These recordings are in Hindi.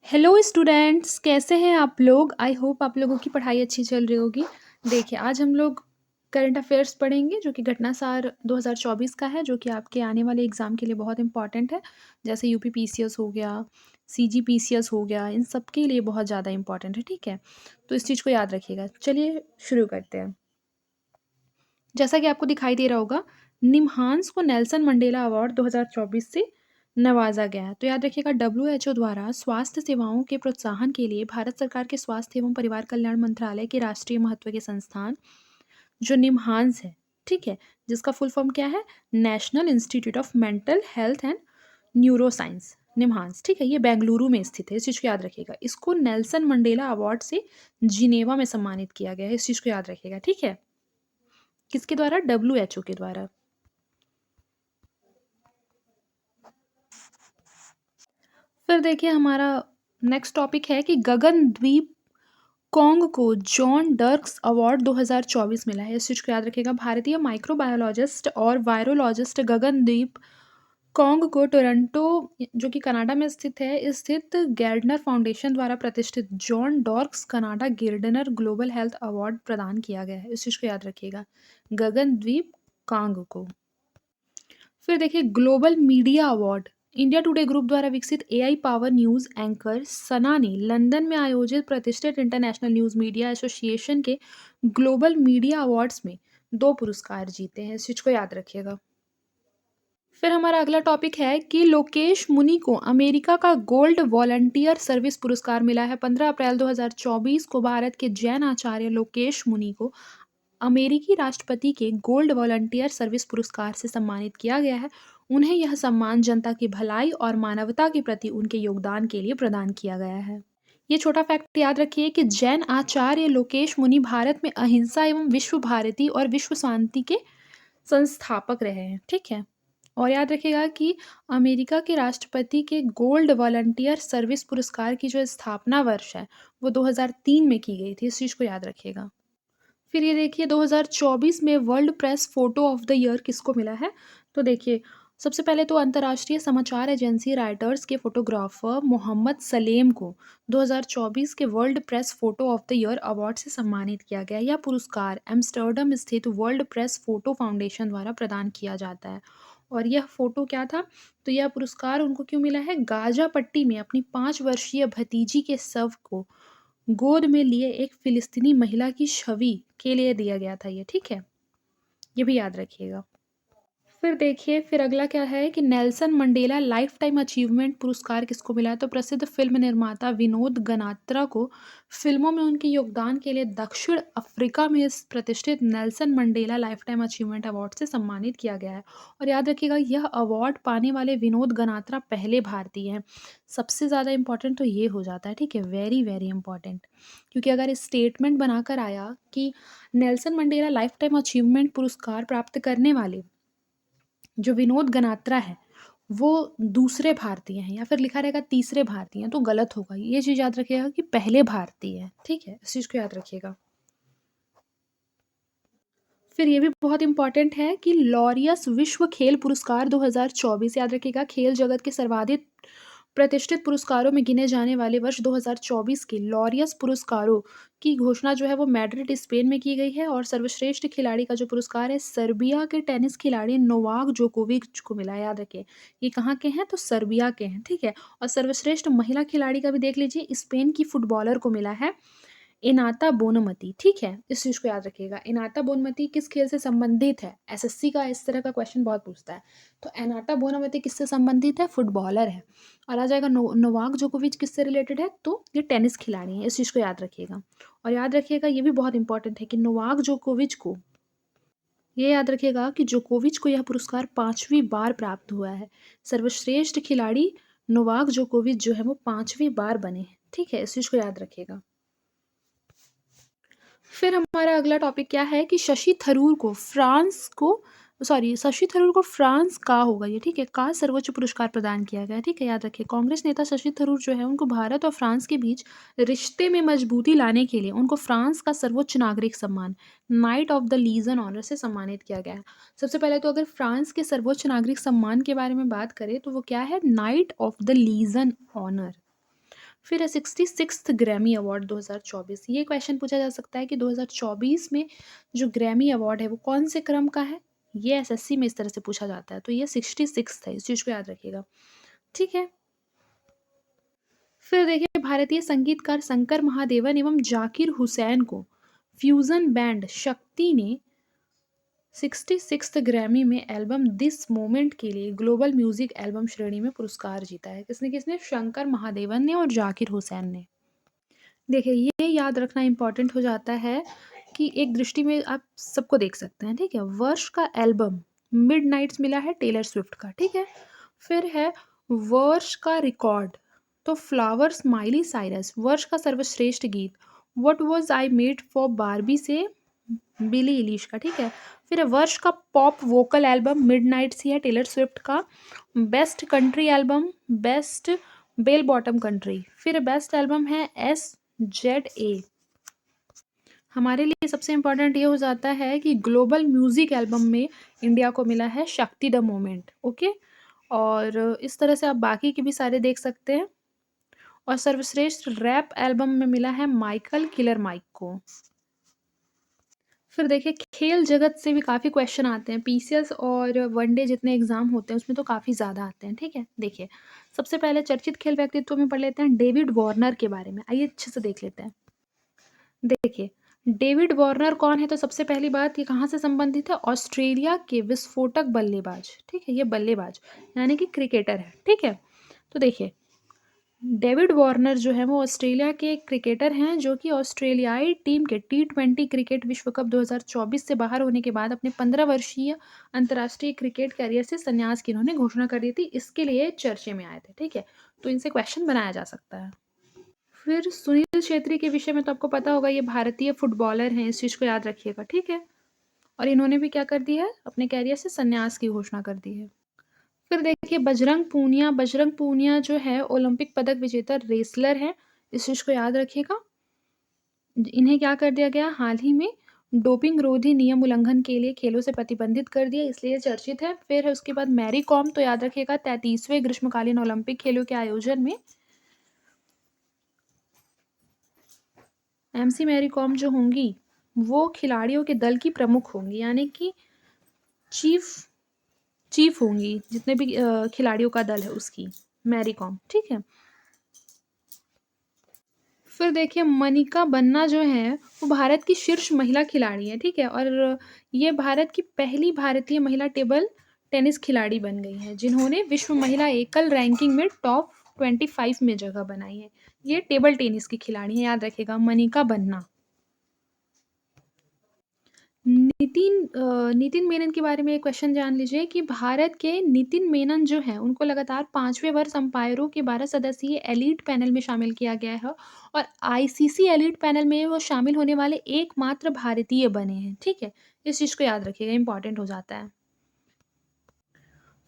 हेलो स्टूडेंट्स, कैसे हैं आप लोग? आई होप आप लोगों की पढ़ाई अच्छी चल रही होगी। देखिए, आज हम लोग करंट अफेयर्स पढ़ेंगे जो कि घटनासार 2024 का है, जो कि आपके आने वाले एग्ज़ाम के लिए बहुत इम्पॉर्टेंट है। जैसे यूपी पीसीएस हो गया, सीजी पीसीएस हो गया, इन सब के लिए बहुत ज़्यादा इम्पॉर्टेंट है, ठीक है? तो इस चीज़ को याद रखिएगा। चलिए शुरू करते हैं। जैसा कि आपको दिखाई दे रहा होगा, निम्हांस को नेल्सन मंडेला अवार्ड 2024 से नवाजा गया है। तो याद रखिएगा, डब्ल्यूएचओ द्वारा स्वास्थ्य सेवाओं के प्रोत्साहन के लिए भारत सरकार के स्वास्थ्य एवं परिवार कल्याण मंत्रालय के राष्ट्रीय महत्व के संस्थान जो निम्हांस है, ठीक है, जिसका फुल फॉर्म क्या है? National institute of mental health and neuro science, निम्हांस, ठीक है, ये बेंगलुरु में स्थित है। इस चीज़ को याद रखिएगा। इसको नेल्सन मंडेला अवार्ड से जिनेवा में सम्मानित किया गया है। इस चीज़ को याद रखिएगा, ठीक है। किसके द्वारा? डब्ल्यूएचओ के द्वारा। फिर देखिए, हमारा नेक्स्ट टॉपिक है कि गगनद्वीप कॉन्ग को जॉन डर्क्स अवार्ड 2024 मिला है। इस चीज़ को याद रखिएगा। भारतीय माइक्रोबायोलॉजिस्ट और वायरोलॉजिस्ट गगनदीप कॉन्ग को टोरंटो, जो कि कनाडा में स्थित है, स्थित गैर्डनर फाउंडेशन द्वारा प्रतिष्ठित John Dirks Canada Gairdner global health award प्रदान किया गया है। इस चीज़ को याद रखिएगा, गगनद्वीप कांग को। फिर देखिए, global media award India today group द्वारा विकसित एआई पावर न्यूज़ एंकर सना ने लंदन में आयोजित प्रतिष्ठित इंटरनेशनल न्यूज़ मीडिया एसोसिएशन के ग्लोबल मीडिया अवार्ड्स में 2 पुरस्कार जीते हैं। इस चीज़ को याद रखिएगा। फिर हमारा अगला टॉपिक है कि लोकेश मुनि को अमेरिका का गोल्ड वॉलंटियर सर्विस पुरस्कार मिला है। 15 अप्रैल 2024 को भारत के जैन आचार्य लोकेश मुनि को अमेरिकी राष्ट्रपति के गोल्ड वॉलंटियर सर्विस पुरस्कार से सम्मानित किया गया है। उन्हें यह सम्मान जनता की भलाई और मानवता के प्रति उनके योगदान के लिए प्रदान किया गया है। ये छोटा फैक्ट याद रखिए कि जैन आचार्य लोकेश मुनि भारत में अहिंसा एवं विश्व भारती और विश्व शांति के संस्थापक रहे हैं, ठीक है। और याद रखिएगा कि अमेरिका के राष्ट्रपति के गोल्ड वॉलंटियर सर्विस पुरस्कार की जो स्थापना वर्ष है, वो 2003 में की गई थी। इस चीज़ को याद रखिएगा। फिर ये देखिए, 2024 में world press photo of the year किसको मिला है? तो देखिए, सबसे पहले तो अंतर्राष्ट्रीय समाचार एजेंसी राइटर्स के फोटोग्राफर मोहम्मद सलेम को 2024 के world press photo of the year award से सम्मानित किया गया। यह पुरस्कार एम्स्टर्डम स्थित वर्ल्ड प्रेस फोटो फाउंडेशन द्वारा प्रदान किया जाता है। और यह फोटो क्या था? तो यह पुरस्कार उनको क्यों मिला है? गाजा पट्टी में अपनी 5 वर्षीय भतीजी के शव को गोद में लिए एक फ़िलिस्तीनी महिला की छवि के लिए दिया गया था ये, ठीक है? ये भी याद रखिएगा। फिर देखिए, फिर अगला क्या है कि Nelson Mandela life time achievement पुरस्कार किसको मिला है? तो प्रसिद्ध फ़िल्म निर्माता विनोद गनात्रा को फ़िल्मों में उनके योगदान के लिए दक्षिण अफ्रीका में इस प्रतिष्ठित Nelson Mandela life time achievement award से सम्मानित किया गया है। और याद रखिएगा, यह अवार्ड पाने वाले विनोद गनात्रा पहले भारतीय हैं। सबसे ज़्यादा इम्पोर्टेंट तो ये हो जाता है, ठीक है? Very, very important. क्योंकि अगर स्टेटमेंट बनाकर आया कि Nelson Mandela life time achievement पुरस्कार प्राप्त करने वाले जो विनोद गनात्रा है, वो दूसरे भारतीय हैं, या फिर लिखा रहेगा तीसरे भारतीय हैं, तो गलत होगा। ये चीज़ याद रखिएगा कि पहले भारतीय हैं, ठीक है? इस चीज़ को याद रखिएगा। फिर ये भी बहुत इम्पोर्टेंट है कि लॉरियस विश्व खेल पुरस्कार 2024, याद रखिएगा, खेल जगत के सर्वाधिक प्रतिष्ठित पुरस्कारों में गिने जाने वाले वर्ष 2024 के लॉरियस पुरस्कारों की घोषणा जो है वो मैड्रिड, स्पेन में की गई है। और सर्वश्रेष्ठ खिलाड़ी का जो पुरस्कार है, सर्बिया के टेनिस खिलाड़ी नोवाक जोकोविच को मिला है। याद रखिए, ये कहाँ के हैं? तो सर्बिया के हैं, ठीक है। और सर्वश्रेष्ठ महिला खिलाड़ी का भी देख लीजिए, स्पेन की फुटबॉलर को मिला है, इनाता बोनमती, ठीक है? इस चीज़ को याद रखिएगा। इनाता बोनमती किस खेल से संबंधित है? एसएससी का इस तरह का क्वेश्चन बहुत पूछता है। तो इनाता बोनमती किससे संबंधित है? फुटबॉलर है। और आ जाएगा नोवाक जोकोविच किससे रिलेटेड है? तो ये टेनिस खिलाड़ी हैं। इस चीज़ को याद रखिएगा। और याद रखिएगा, ये भी बहुत इंपॉर्टेंट है कि नोवाक जोकोविच को, ये याद रखिएगा कि जोकोविच को यह पुरस्कार 5वीं बार प्राप्त हुआ है। सर्वश्रेष्ठ खिलाड़ी नोवाक जोकोविच जो है वो 5वीं बार बने हैं, ठीक है? इस चीज़ को याद रखिएगा। फिर हमारा अगला टॉपिक क्या है कि शशि थरूर को फ्रांस का होगा ये, ठीक है, का सर्वोच्च पुरस्कार प्रदान किया गया है, ठीक है? याद रखिए, कांग्रेस नेता शशि थरूर जो है उनको भारत और फ्रांस के बीच रिश्ते में मजबूती लाने के लिए उनको फ्रांस का सर्वोच्च नागरिक सम्मान knight of the legion honour से सम्मानित किया गया है। सबसे पहले तो अगर फ्रांस के सर्वोच्च नागरिक सम्मान के बारे में बात करें तो वो क्या है? Knight of the legion honour. फिर है 66th ग्रैमी अवार्ड 2024। ये क्वेश्चन पूछा जा सकता है कि 2024 में जो ग्रैमी अवार्ड है वो कौन से क्रम का है? ये एसएससी में इस तरह से पूछा जाता है, तो ये 66 है, इस चीज़ को याद रखिएगा। ठीक है। फिर देखिए, भारतीय संगीतकार शंकर महादेवन एवं जाकिर हुसैन को फ्यूजन बैंड शक्ति ने 66th ग्रैमी में एल्बम दिस मोमेंट के लिए ग्लोबल म्यूजिक एल्बम श्रेणी में पुरस्कार जीता है। किसने किसने? शंकर महादेवन ने और जाकिर हुसैन ने। देखिए, ये याद रखना इम्पोर्टेंट हो जाता है कि एक दृष्टि में आप सबको देख सकते हैं, ठीक है? वर्ष का एल्बम मिडनाइट्स मिला है टेलर स्विफ्ट का, ठीक है? फिर है वर्ष का रिकॉर्ड, तो फ्लावर्स माइली साइरस। वर्ष का सर्वश्रेष्ठ गीत what was I made for Barbie से बिली इलिश का, ठीक है? फिर है वर्ष का पॉप वोकल एल्बम मिडनाइट्स ही है टेलर स्विफ्ट का। Best country album best bell bottom country. फिर बेस्ट एल्बम है SZA। हमारे लिए सबसे इम्पोर्टेंट ये हो जाता है कि ग्लोबल म्यूजिक एल्बम में इंडिया को मिला है शक्ति द मोमेंट। ओके, और इस तरह से आप बाकी के भी सारे देख सकते हैं। और सर्वश्रेष्ठ रैप एल्बम में मिला है माइकल किलर माइक को। फिर देखिए, खेल जगत से भी काफ़ी क्वेश्चन आते हैं। पीसीएस और वनडे जितने एग्जाम होते हैं उसमें तो काफ़ी ज़्यादा आते हैं, ठीक है? देखिए, सबसे पहले चर्चित खेल व्यक्तित्व में पढ़ लेते हैं डेविड वार्नर के बारे में। आइए अच्छे से देख लेते हैं। देखिए, डेविड वार्नर कौन है? तो सबसे पहली बात, ये कहाँ से संबंधित है? ऑस्ट्रेलिया के विस्फोटक बल्लेबाज, ठीक है? ये बल्लेबाज यानी कि क्रिकेटर है, ठीक है? तो देखिए, डेविड वार्नर जो है वो ऑस्ट्रेलिया के एक क्रिकेटर हैं जो कि ऑस्ट्रेलियाई टीम के T20 क्रिकेट विश्व कप 2024 से बाहर होने के बाद अपने 15 वर्षीय अंतर्राष्ट्रीय क्रिकेट कैरियर से संन्यास की इन्होंने घोषणा कर दी थी। इसके लिए चर्चे में आए थे, ठीक है? तो इनसे क्वेश्चन बनाया जा सकता है। फिर सुनील छेत्री के विषय में तो आपको पता होगा, ये भारतीय फुटबॉलर हैं, इस चीज़ को याद रखिएगा, ठीक है? और इन्होंने भी क्या कर दिया है? अपने कैरियर से संन्यास की घोषणा कर दी है। फिर देखिए, बजरंग पूनिया जो है ओलंपिक पदक विजेता रेसलर हैं, इस चीज़ को याद रखिएगा। इन्हें क्या कर दिया गया? हाल ही में डोपिंग रोधी नियम उल्लंघन के लिए खेलों से प्रतिबंधित कर दिया, इसलिए चर्चित है। फिर है उसके बाद मैरी कॉम, तो याद रखिएगा 33वें ग्रीष्मकालीन ओलंपिक खेलों के आयोजन में MC मैरी कॉम जो होंगी वो खिलाड़ियों के दल की प्रमुख होंगी, यानी कि चीफ चीफ होंगी जितने भी खिलाड़ियों का दल है उसकी, मैरी कॉम, ठीक है? फिर देखिए, मनिका बन्ना जो है वो भारत की शीर्ष महिला खिलाड़ी है, ठीक है? और ये भारत की पहली भारतीय महिला टेबल टेनिस खिलाड़ी बन गई है जिन्होंने विश्व महिला एकल रैंकिंग में टॉप 25 में जगह बनाई है। ये टेबल टेनिस की खिलाड़ी है, याद रखिएगा, मनिका बन्ना। नितिन मेनन के बारे में एक क्वेश्चन जान लीजिए कि भारत के नितिन मेनन जो है उनको लगातार 5वें वर्ष अंपायरों के 12 सदस्यीय एलीट पैनल में शामिल किया गया है और आईसीसी एलीट पैनल में वो शामिल होने वाले एकमात्र भारतीय बने हैं, ठीक है? इस चीज़ को याद रखिएगा, इंपॉर्टेंट हो जाता है।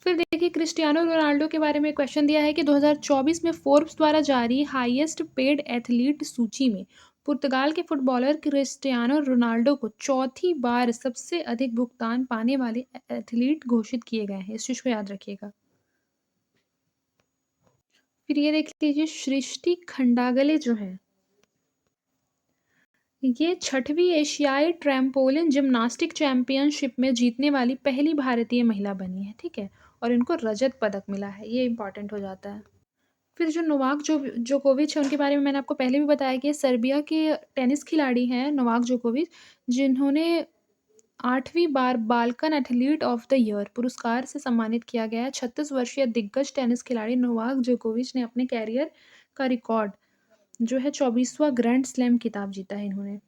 फिर देखिए, क्रिस्टियानो रोनाल्डो के बारे में क्वेश्चन दिया है कि 2024 में फोर्ब्स द्वारा जारी हाईएस्ट पेड एथलीट सूची में पुर्तगाल के फुटबॉलर क्रिस्टियानो रोनाल्डो को चौथी बार सबसे अधिक भुगतान पाने वाले एथलीट घोषित किए गए हैं, इस चीज़ को याद रखिएगा। फिर ये देख लीजिए, सृष्टि खंडागले जो है ये 6वीं एशियाई ट्रैम्पोलिन जिम्नास्टिक चैंपियनशिप में जीतने वाली पहली भारतीय महिला बनी है, ठीक है? और इनको रजत पदक मिला है, ये इंपॉर्टेंट हो जाता है। फिर जो नोवाक जोकोविच है उनके बारे में मैंने आपको पहले भी बताया कि सर्बिया के टेनिस खिलाड़ी हैं नोवाक जोकोविच, जिन्होंने 8वीं बार Balkan athlete of the year पुरस्कार से सम्मानित किया गया है। 36 वर्षीय दिग्गज टेनिस खिलाड़ी नोवाक जोकोविच ने अपने कैरियर का रिकॉर्ड जो है 24वां ग्रैंड स्लैम खिताब जीता है इन्होंने।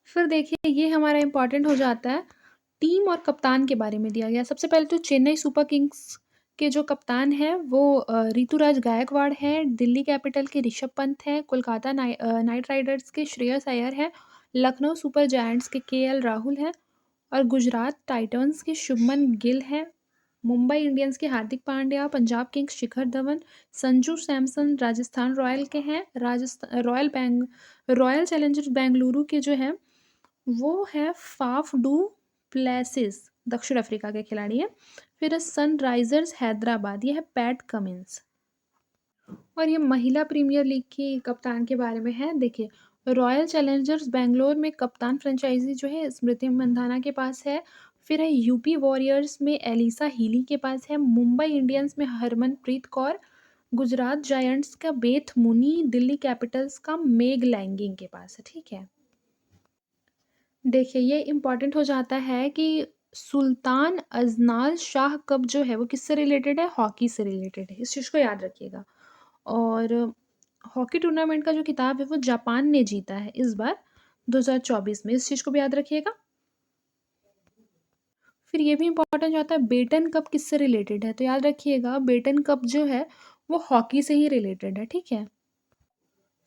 फिर देखिए, ये हमारा इम्पोर्टेंट हो जाता है, टीम और कप्तान के बारे में दिया गया। सबसे पहले तो चेन्नई सुपर किंग्स के जो कप्तान हैं वो ऋतुराज गायकवाड़ है, दिल्ली कैपिटल के ऋषभ पंत है, कोलकाता नाइट राइडर्स के श्रेयस अय्यर है, लखनऊ सुपर जायंट्स के KL राहुल है और गुजरात टाइटंस के शुभमन गिल है, मुंबई इंडियंस के हार्दिक पांड्या, पंजाब किंग्स शिखर धवन, संजू सैमसन राजस्थान रॉयल के हैं, रॉयल चैलेंजर्स बेंगलुरु के जो है वो है फाफ डू प्लेसिस, दक्षिण अफ्रीका के खिलाड़ी है। फिर सनराइजर्स हैदराबाद, ये है पैट कमिंस। और ये महिला प्रीमियर लीग की कप्तान के बारे में है। देखिए, रॉयल चैलेंजर्स बैंगलोर में कप्तान फ्रेंचाइज़ी जो है स्मृति मंधाना के पास है। फिर है यूपी वॉरियर्स में एलिसा हीली के पास है। मुंबई इंडियंस में हरमनप्रीत कौर, गुजरात जायंट्स का बेथ मुनी, दिल्ली कैपिटल्स का मेग लैंगिंग के पास है, ठीक है। देखिए, ये इम्पोर्टेंट हो जाता है कि सुल्तान अज़नाल शाह कप जो है वो किससे रिलेटेड है? हॉकी से रिलेटेड है, इस चीज़ को याद रखिएगा। और हॉकी टूर्नामेंट का जो खिताब है वो जापान ने जीता है इस बार 2024 में, इस चीज़ को भी याद रखिएगा। फिर ये भी इम्पोर्टेंट हो जाता है बेटन कप किससे रिलेटेड है? तो याद रखिएगा बेटन कप जो है वो हॉकी से ही रिलेटेड है, ठीक है?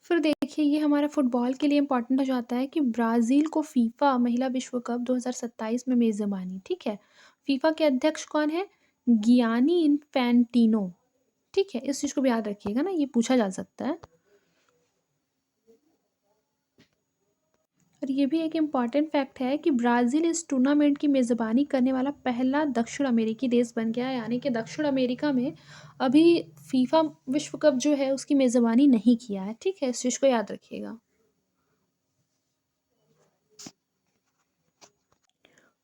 फिर देखिए ये हमारा फुटबॉल के लिए इम्पोर्टेंट हो जाता है कि ब्राज़ील को फीफा महिला विश्व कप 2027 में मेज़बानी, ठीक है? फीफा के अध्यक्ष कौन है? गियानी इन्फैंटिनो, ठीक है? इस चीज़ को भी याद रखिएगा ना, ये पूछा जा सकता है। और ये भी एक इम्पॉर्टेंट फैक्ट है कि ब्राज़ील इस टूर्नामेंट की मेज़बानी करने वाला पहला दक्षिण अमेरिकी देश बन गया है, यानी कि दक्षिण अमेरिका में अभी फीफा विश्व कप जो है उसकी मेज़बानी नहीं किया है, ठीक है? इस चीज़ को याद रखिएगा।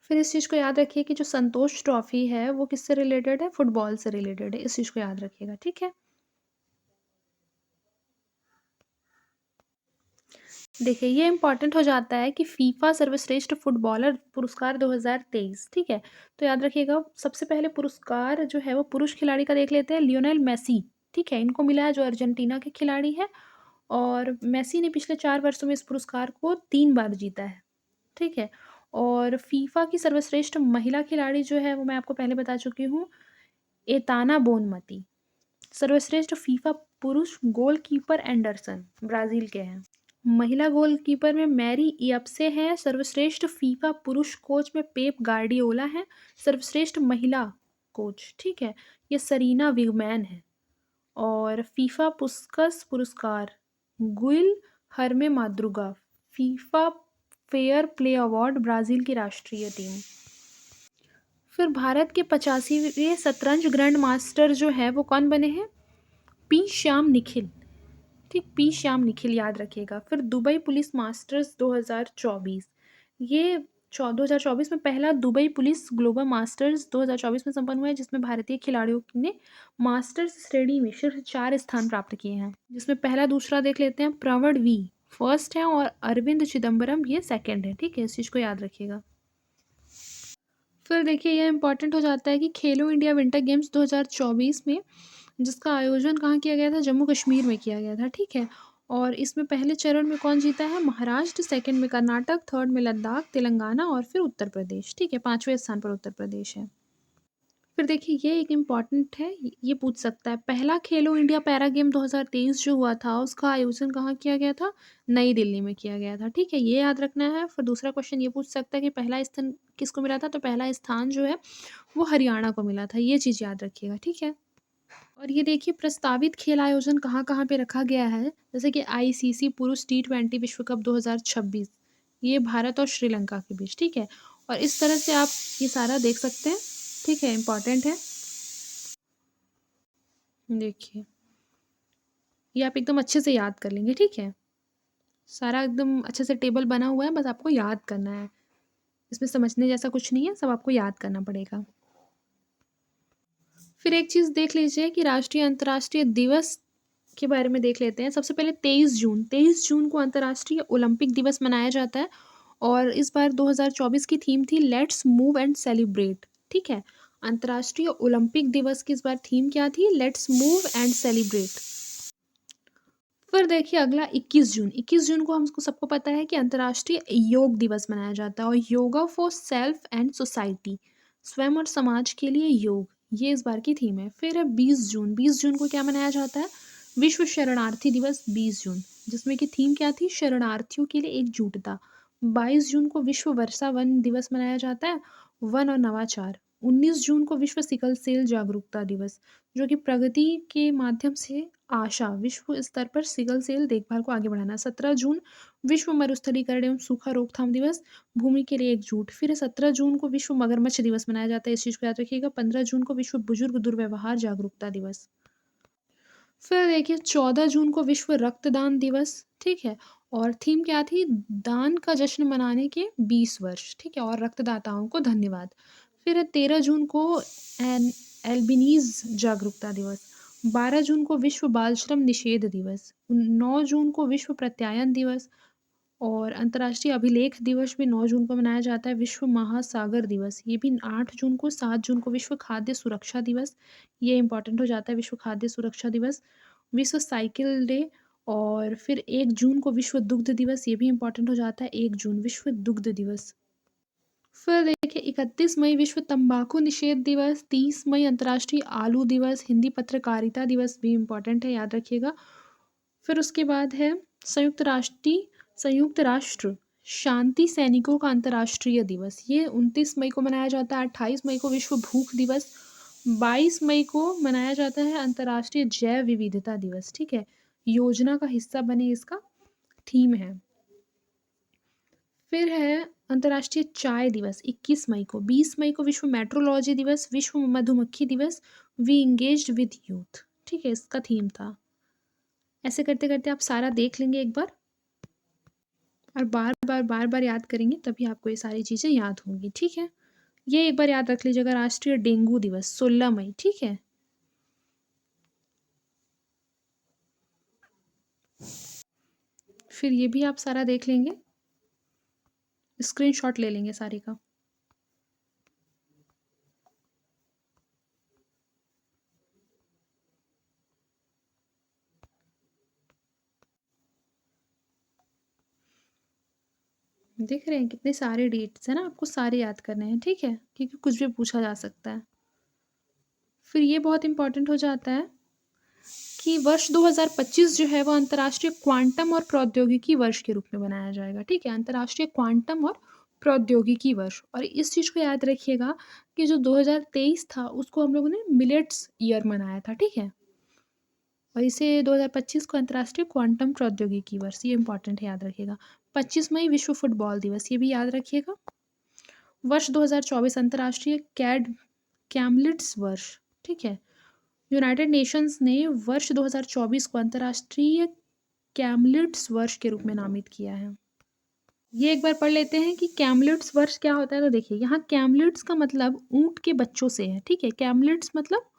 फिर इस चीज़ को याद रखिए कि जो संतोष ट्रॉफ़ी है वो किससे रिलेटेड है? फुटबॉल से रिलेटेड है, इस चीज़ को याद रखिएगा, ठीक है? देखिए, ये इम्पोर्टेंट हो जाता है कि फीफा सर्वश्रेष्ठ फुटबॉलर पुरस्कार 2023, ठीक है? तो याद रखिएगा सबसे पहले पुरस्कार जो है वो पुरुष खिलाड़ी का देख लेते हैं, लियोनेल मेसी, ठीक है? इनको मिला है जो अर्जेंटीना के खिलाड़ी हैं और मेसी ने पिछले 4 वर्षों में इस पुरस्कार को 3 बार जीता है, ठीक है? और फीफा की सर्वश्रेष्ठ महिला खिलाड़ी जो है वो मैं आपको पहले बता चुकी हूँ, एताना बोनमती। सर्वश्रेष्ठ फीफा पुरुष गोलकीपर एंडरसन, ब्राज़ील के हैं। महिला गोलकीपर में मैरी यप्से हैं, सर्वश्रेष्ठ फीफा पुरुष कोच में पेप गार्डियोला हैं, सर्वश्रेष्ठ महिला कोच, ठीक है? ये सरीना विगमैन है। और फीफा पुस्कस पुरस्कार Guilherme Madruga, FIFA fair play award Brazil की राष्ट्रीय टीम। फिर भारत के 85वें शतरंज ग्रैंड मास्टर जो है वो कौन बने हैं? पी श्याम निखिल, ठीक, पी श्याम निखिल याद रखिएगा। फिर दुबई पुलिस मास्टर्स 2024, ये 2024 में पहला दुबई पुलिस ग्लोबल मास्टर्स 2024 में संपन्न हुआ है जिसमें भारतीय खिलाड़ियों ने मास्टर्स श्रेणी में शीर्ष 4 स्थान प्राप्त किए हैं, जिसमें पहला दूसरा देख लेते हैं। प्रवण वी फर्स्ट है और अरविंद चिदम्बरम ये सेकंड है, ठीक है? इस चीज़ को याद रखिएगा। फिर देखिए ये इम्पोर्टेंट हो जाता है कि खेलो इंडिया विंटर गेम्स 2024 में जिसका आयोजन कहाँ किया गया था? जम्मू कश्मीर में किया गया था, ठीक है? और इसमें पहले चरण में कौन जीता है? महाराष्ट्र, सेकंड में कर्नाटक, थर्ड में लद्दाख, तेलंगाना और फिर उत्तर प्रदेश, ठीक है? 5वें स्थान पर उत्तर प्रदेश है। फिर देखिए ये एक इम्पॉर्टेंट है, ये पूछ सकता है, पहला खेलो इंडिया पैरा गेम 2023 जो हुआ था, उसका आयोजन कहाँ किया गया था? नई दिल्ली में किया गया था, ठीक है? ये याद रखना है। फिर दूसरा क्वेश्चन ये पूछ सकता है कि पहला स्थान किसको मिला था? तो पहला स्थान जो है, वो हरियाणा को मिला था। ये चीज़ याद रखिएगा, ठीक है? और ये देखिए प्रस्तावित खेल आयोजन कहाँ-कहाँ पे रखा गया है, जैसे कि आईसीसी पुरुष टी20 विश्व कप 2026, ये भारत और श्रीलंका के बीच, ठीक है? और इस तरह से आप ये सारा देख सकते हैं, ठीक है? इम्पोर्टेंट है। देखिए, ये आप एकदम अच्छे से याद कर लेंगे, ठीक है? सारा एकदम अच्छे से टेबल बना हुआ है, बस आपको याद करना है। इसमें समझने जैसा कुछ नहीं है, सब आपको याद करना पड़ेगा। फिर एक चीज़ देख लीजिए कि राष्ट्रीय अंतर्राष्ट्रीय दिवस के बारे में देख लेते हैं। सबसे पहले 23 जून को अंतर्राष्ट्रीय ओलंपिक दिवस मनाया जाता है और इस बार 2024 की थीम थी लेट्स मूव एंड सेलिब्रेट, ठीक है? अंतर्राष्ट्रीय ओलंपिक दिवस की इस बार थीम क्या थी? Let's move and celebrate. फिर देखिए अगला 21 जून को हमको सबको पता है कि अंतर्राष्ट्रीय योग दिवस मनाया जाता है और yoga for self and society, स्वयं और समाज के लिए योग, ये इस बार की थीम है। फिर है 20 जून को क्या मनाया जाता है? विश्व शरणार्थी दिवस 20 जून, जिसमें कि थीम क्या थी? शरणार्थियों के लिए एकजुटता। 22 जून को विश्व वर्षा वन दिवस मनाया जाता है, वन और नवाचार। 19 जून को विश्व सिकल सेल जागरूकता दिवस, जो कि प्रगति के माध्यम से आशा विश्व स्तर पर सिकल सेल देखभाल को आगे बढ़ाना। 17 जून विश्व मरुस्थलीकरण एवं सूखा रोकथाम दिवस, भूमि के लिए एकजुट। फिर 17 जून को विश्व मगरमच्छ दिवस मनाया जाता है, इस चीज़ को याद रखिएगा। 15 जून को विश्व बुजुर्ग दुर्व्यवहार जागरूकता दिवस। फिर देखिए 14 जून को विश्व रक्तदान दिवस, ठीक है? और थीम क्या थी? दान का जश्न मनाने के 20 वर्ष, ठीक है? और रक्तदाताओं को धन्यवाद। फिर 13 जून को एन एल्बिनीज़ जागरूकता दिवस, 12 जून को विश्व बाल श्रम निषेध दिवस, 9 जून को विश्व प्रत्यायन दिवस और अंतर्राष्ट्रीय अभिलेख दिवस भी 9 जून को मनाया जाता है। विश्व महासागर दिवस, ये भी 8 जून को, 7 जून को विश्व खाद्य सुरक्षा दिवस, ये इम्पोर्टेंट हो जाता है विश्व खाद्य सुरक्षा दिवस। विश्व साइकिल डे और फिर 1 जून को विश्व दुग्ध दिवस, ये भी इम्पोर्टेंट हो जाता है 1 जून विश्व दुग्ध दिवस। फिर देखिए 31 मई विश्व तंबाकू निषेध दिवस, 30 मई अंतर्राष्ट्रीय आलू दिवस, हिंदी पत्रकारिता दिवस भी इम्पोर्टेंट है, याद रखिएगा। फिर उसके बाद है संयुक्त राष्ट्र शांति सैनिकों का अंतर्राष्ट्रीय दिवस, ये 29 मई को मनाया जाता है। 28 मई को विश्व भूख दिवस, 22 मई को मनाया जाता है अंतर्राष्ट्रीय जैव विविधता दिवस, ठीक है? योजना का हिस्सा बने, इसका थीम है। फिर है अंतर्राष्ट्रीय चाय दिवस 21 मई को, 20 मई को विश्व मेट्रोलॉजी दिवस, विश्व मधुमक्खी दिवस, वी इंगेज्ड विद यूथ, ठीक है? इसका थीम था। ऐसे करते करते आप सारा देख लेंगे एक बार और बार बार याद करेंगे, तभी आपको ये सारी चीज़ें याद होंगी, ठीक है? ये एक बार याद रख लीजिएगा, राष्ट्रीय डेंगू दिवस 16 मई, ठीक है? फिर ये भी आप सारा देख लेंगे, स्क्रीनशॉट ले लेंगे सारे का। देख रहे हैं कितने सारे डेट्स हैं ना, आपको सारे याद करने हैं, ठीक है? क्योंकि कुछ भी पूछा जा सकता है। फिर ये बहुत इम्पोर्टेंट हो जाता है कि वर्ष 2025 जो है वो अंतर्राष्ट्रीय क्वांटम और प्रौद्योगिकी वर्ष के रूप में मनाया जाएगा, ठीक है? अंतर्राष्ट्रीय क्वांटम और प्रौद्योगिकी वर्ष। और इस चीज़ को याद रखिएगा कि जो 2023 था उसको हम लोगों ने मिलेट्स ईयर मनाया था, ठीक है? और इसे 2025 को अंतर्राष्ट्रीय क्वांटम प्रौद्योगिकी वर्ष, ये इंपॉर्टेंट है, याद रखिएगा। 25 मई विश्व फुटबॉल दिवस, ये भी याद रखिएगा। वर्ष 2024 अंतर्राष्ट्रीय कैमलिट्स वर्ष, ठीक है? यूनाइटेड नेशंस ने वर्ष 2024 को अंतर्राष्ट्रीय कैमलिट्स वर्ष के रूप में नामित किया है। ये एक बार पढ़ लेते हैं कि कैमलिट्स वर्ष क्या होता है। तो देखिए यहाँ कैमलिट्स का मतलब ऊँट के बच्चों से है, ठीक है? कैमलिट्स मतलब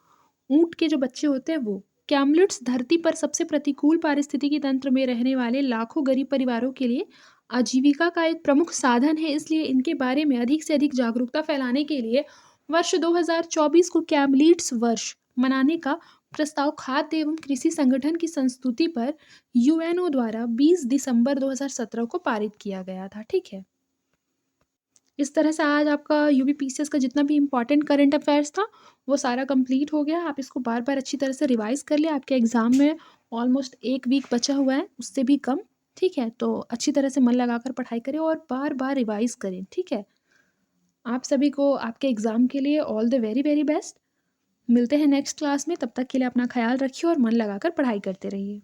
ऊँट के जो बच्चे होते हैं वो। कैमलिट्स धरती पर सबसे प्रतिकूल पारिस्थितिकी तंत्र में रहने वाले लाखों गरीब परिवारों के लिए आजीविका का एक प्रमुख साधन है, इसलिए इनके बारे में अधिक से अधिक जागरूकता फैलाने के लिए वर्ष 2024 को कैमलिट्स वर्ष मनाने का प्रस्ताव खाद्य एवं कृषि संगठन की संस्तुति पर यूएनओ द्वारा 20 दिसंबर 2017 को पारित किया गया था, ठीक है? इस तरह से आज आपका यूबीपीसीएस का जितना भी इम्पोर्टेंट करंट अफेयर्स था वो सारा कंप्लीट हो गया। आप इसको बार बार अच्छी तरह से रिवाइज कर लिया, आपके एग्ज़ाम में ऑलमोस्ट 1 वीक बचा हुआ है, उससे भी कम, ठीक है? तो अच्छी तरह से मन लगाकर पढ़ाई करें और बार बार रिवाइज करें, ठीक है? आप सभी को आपके एग्ज़ाम के लिए all the very very best. मिलते हैं नेक्स्ट क्लास में, तब तक के लिए अपना ख्याल रखिए और मन लगाकर पढ़ाई करते रहिए।